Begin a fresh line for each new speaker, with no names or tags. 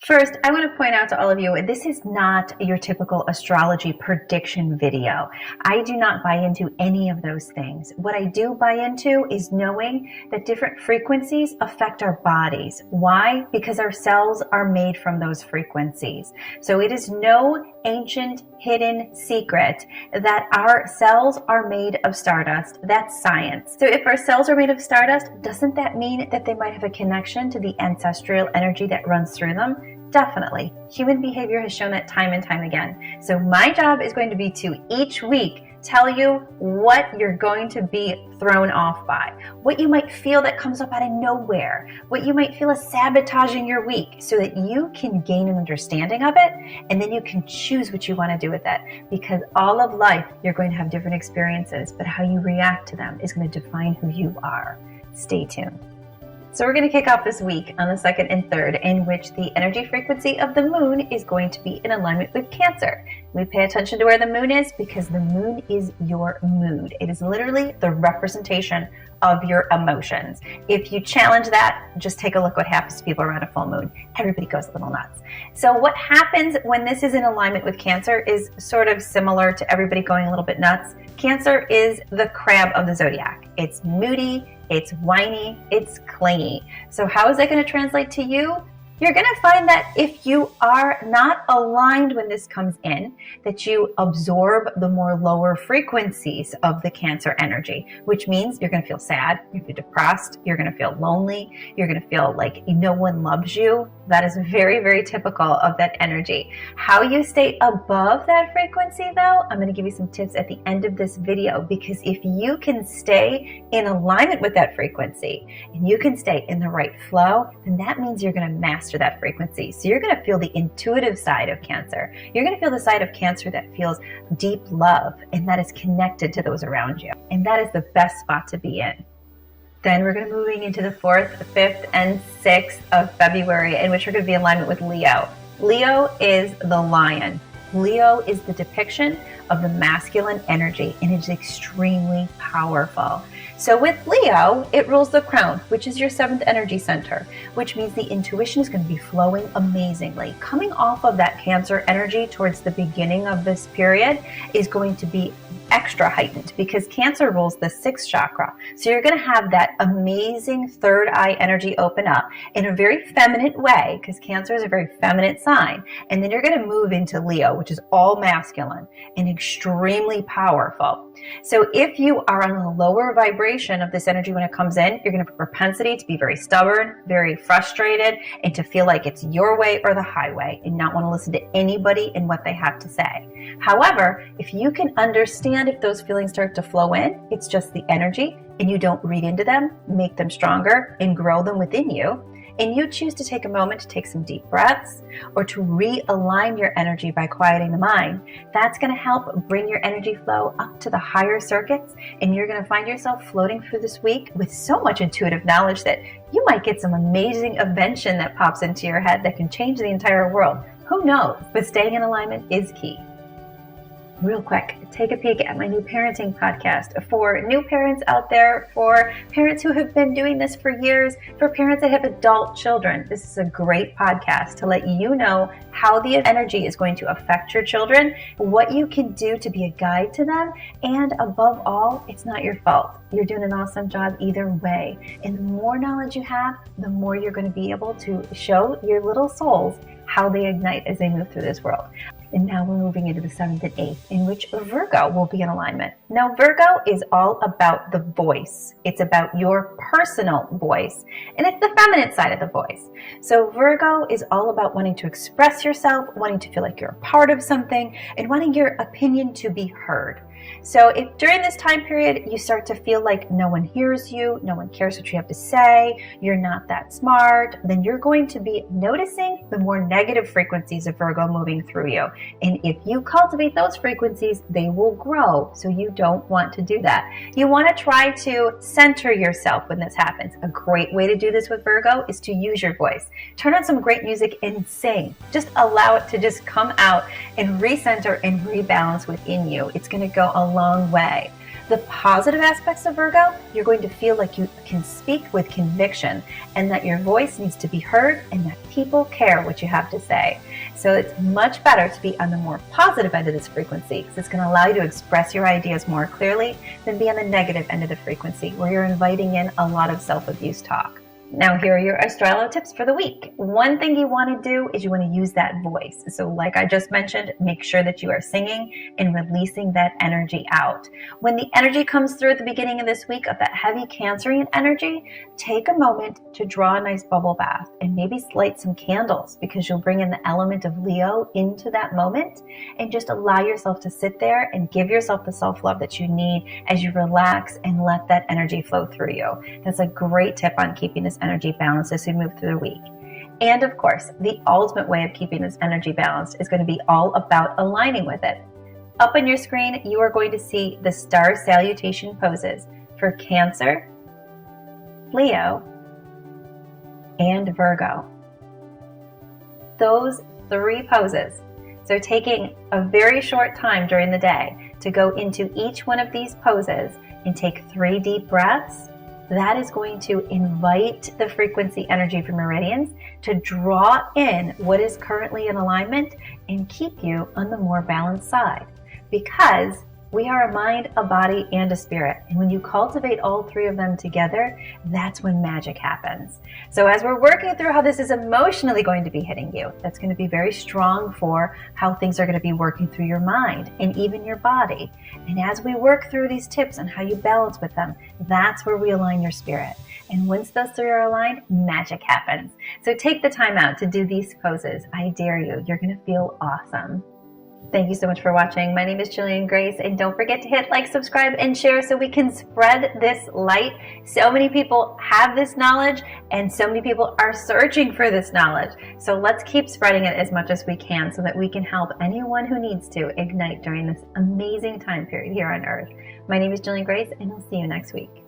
First, I want to point out to all of you, this is not your typical astrology prediction video. I do not buy into any of those things. What I do buy into is knowing that different frequencies affect our bodies. Why? Because our cells are made from those frequencies. So it is no ancient hidden secret that our cells are made of stardust. That's science. So if our cells are made of stardust, doesn't that mean that they might have a connection to the ancestral energy that runs through them? Definitely. Human behavior has shown that time and time again. So my job is going to be to each week tell you what you're going to be thrown off by, what you might feel that comes up out of nowhere, what you might feel is sabotaging your week, so that you can gain an understanding of it, and then you can choose what you want to do with it. Because all of life, you're going to have different experiences, but how you react to them is going to define who you are. Stay tuned. So we're going to kick off this week on the 2nd and 3rd, in which the energy frequency of the moon is going to be in alignment with Cancer. We pay attention to where the moon is because the moon is your mood. It is literally the representation of your emotions. If you challenge that, just take a look what happens to people around a full moon. Everybody goes a little nuts. So what happens when this is in alignment with Cancer is sort of similar to everybody going a little bit nuts. Cancer is the crab of the zodiac. It's moody, it's whiny, it's clingy. So how is that going to translate to you? You're going to find that if you are not aligned when this comes in, that you absorb the more lower frequencies of the Cancer energy, which means you're going to feel sad, you're going to be depressed, you're going to feel lonely, you're going to feel like no one loves you. That is very, very typical of that energy. How you stay above that frequency, though, I'm going to give you some tips at the end of this video, because if you can stay in alignment with that frequency and you can stay in the right flow, then that means you're going to master that frequency. So you're going to feel the intuitive side of Cancer. You're going to feel the side of Cancer that feels deep love and that is connected to those around you. And that is the best spot to be in. Then we're going to be moving into the 4th, 5th, and 6th of February, in which we're going to be in alignment with Leo. Leo is the lion. Leo is the depiction of the masculine energy, and it's extremely powerful. So with Leo, it rules the crown, which is your 7th energy center, which means the intuition is going to be flowing amazingly. Coming off of that Cancer energy towards the beginning of this period is going to be extra heightened because Cancer rules the 6th chakra. So you're going to have that amazing third eye energy open up in a very feminine way, because Cancer is a very feminine sign. And then you're going to move into Leo, which is all masculine and extremely powerful. So if you are on the lower vibration of this energy when it comes in, you're going to have a propensity to be very stubborn, very frustrated, and to feel like it's your way or the highway and not want to listen to anybody and what they have to say. However, if you can understand if those feelings start to flow in, it's just the energy, and you don't read into them, make them stronger, and grow them within you, and you choose to take a moment to take some deep breaths or to realign your energy by quieting the mind, that's going to help bring your energy flow up to the higher circuits, and you're going to find yourself floating through this week with so much intuitive knowledge that you might get some amazing invention that pops into your head that can change the entire world. Who knows? But staying in alignment is key. Real quick, take a peek at my new parenting podcast for new parents out there, for parents who have been doing this for years, for parents that have adult children. This is a great podcast to let you know how the energy is going to affect your children, what you can do to be a guide to them, and above all, it's not your fault. You're doing an awesome job either way. And the more knowledge you have, the more you're going to be able to show your little souls how they ignite as they move through this world. And now we're moving into the 7th and 8th, in which Virgo will be in alignment. Now, Virgo is all about the voice. It's about your personal voice, and it's the feminine side of the voice. So Virgo is all about wanting to express yourself, wanting to feel like you're a part of something, and wanting your opinion to be heard. So if during this time period you start to feel like no one hears you, no one cares what you have to say, you're not that smart, then you're going to be noticing the more negative frequencies of Virgo moving through you. And if you cultivate those frequencies, they will grow. So you don't want to do that. You want to try to center yourself when this happens. A great way to do this with Virgo is to use your voice. Turn on some great music and sing. Just allow it to just come out and recenter and rebalance within you. It's going to go a long way. The positive aspects of Virgo, you're going to feel like you can speak with conviction and that your voice needs to be heard and that people care what you have to say. So it's much better to be on the more positive end of this frequency because it's going to allow you to express your ideas more clearly than be on the negative end of the frequency where you're inviting in a lot of self-abuse talk. Now, here are your Astrolo tips for the week. One thing you want to do is you want to use that voice. So like I just mentioned, make sure that you are singing and releasing that energy out. When the energy comes through at the beginning of this week of that heavy Cancerian energy, take a moment to draw a nice bubble bath and maybe light some candles because you'll bring in the element of Leo into that moment and just allow yourself to sit there and give yourself the self-love that you need as you relax and let that energy flow through you. That's a great tip on keeping this energy balanced as we move through the week. And of course, the ultimate way of keeping this energy balanced is going to be all about aligning with it. Up on your screen, you are going to see the star salutation poses for Cancer, Leo, and Virgo. Those 3 poses. So taking a very short time during the day to go into each one of these poses and take 3 deep breaths, that is going to invite the frequency energy from meridians to draw in what is currently in alignment and keep you on the more balanced side. Because we are a mind, a body, and a spirit. And when you cultivate all 3 of them together, that's when magic happens. So as we're working through how this is emotionally going to be hitting you, that's going to be very strong for how things are going to be working through your mind and even your body. And as we work through these tips on how you balance with them, that's where we align your spirit. And once those 3 are aligned, magic happens. So take the time out to do these poses. I dare you. You're going to feel awesome. Thank you so much for watching. My name is Jillian Grace, and don't forget to hit like, subscribe, and share so we can spread this light. So many people have this knowledge, and so many people are searching for this knowledge. So let's keep spreading it as much as we can so that we can help anyone who needs to ignite during this amazing time period here on Earth. My name is Jillian Grace, and I'll see you next week.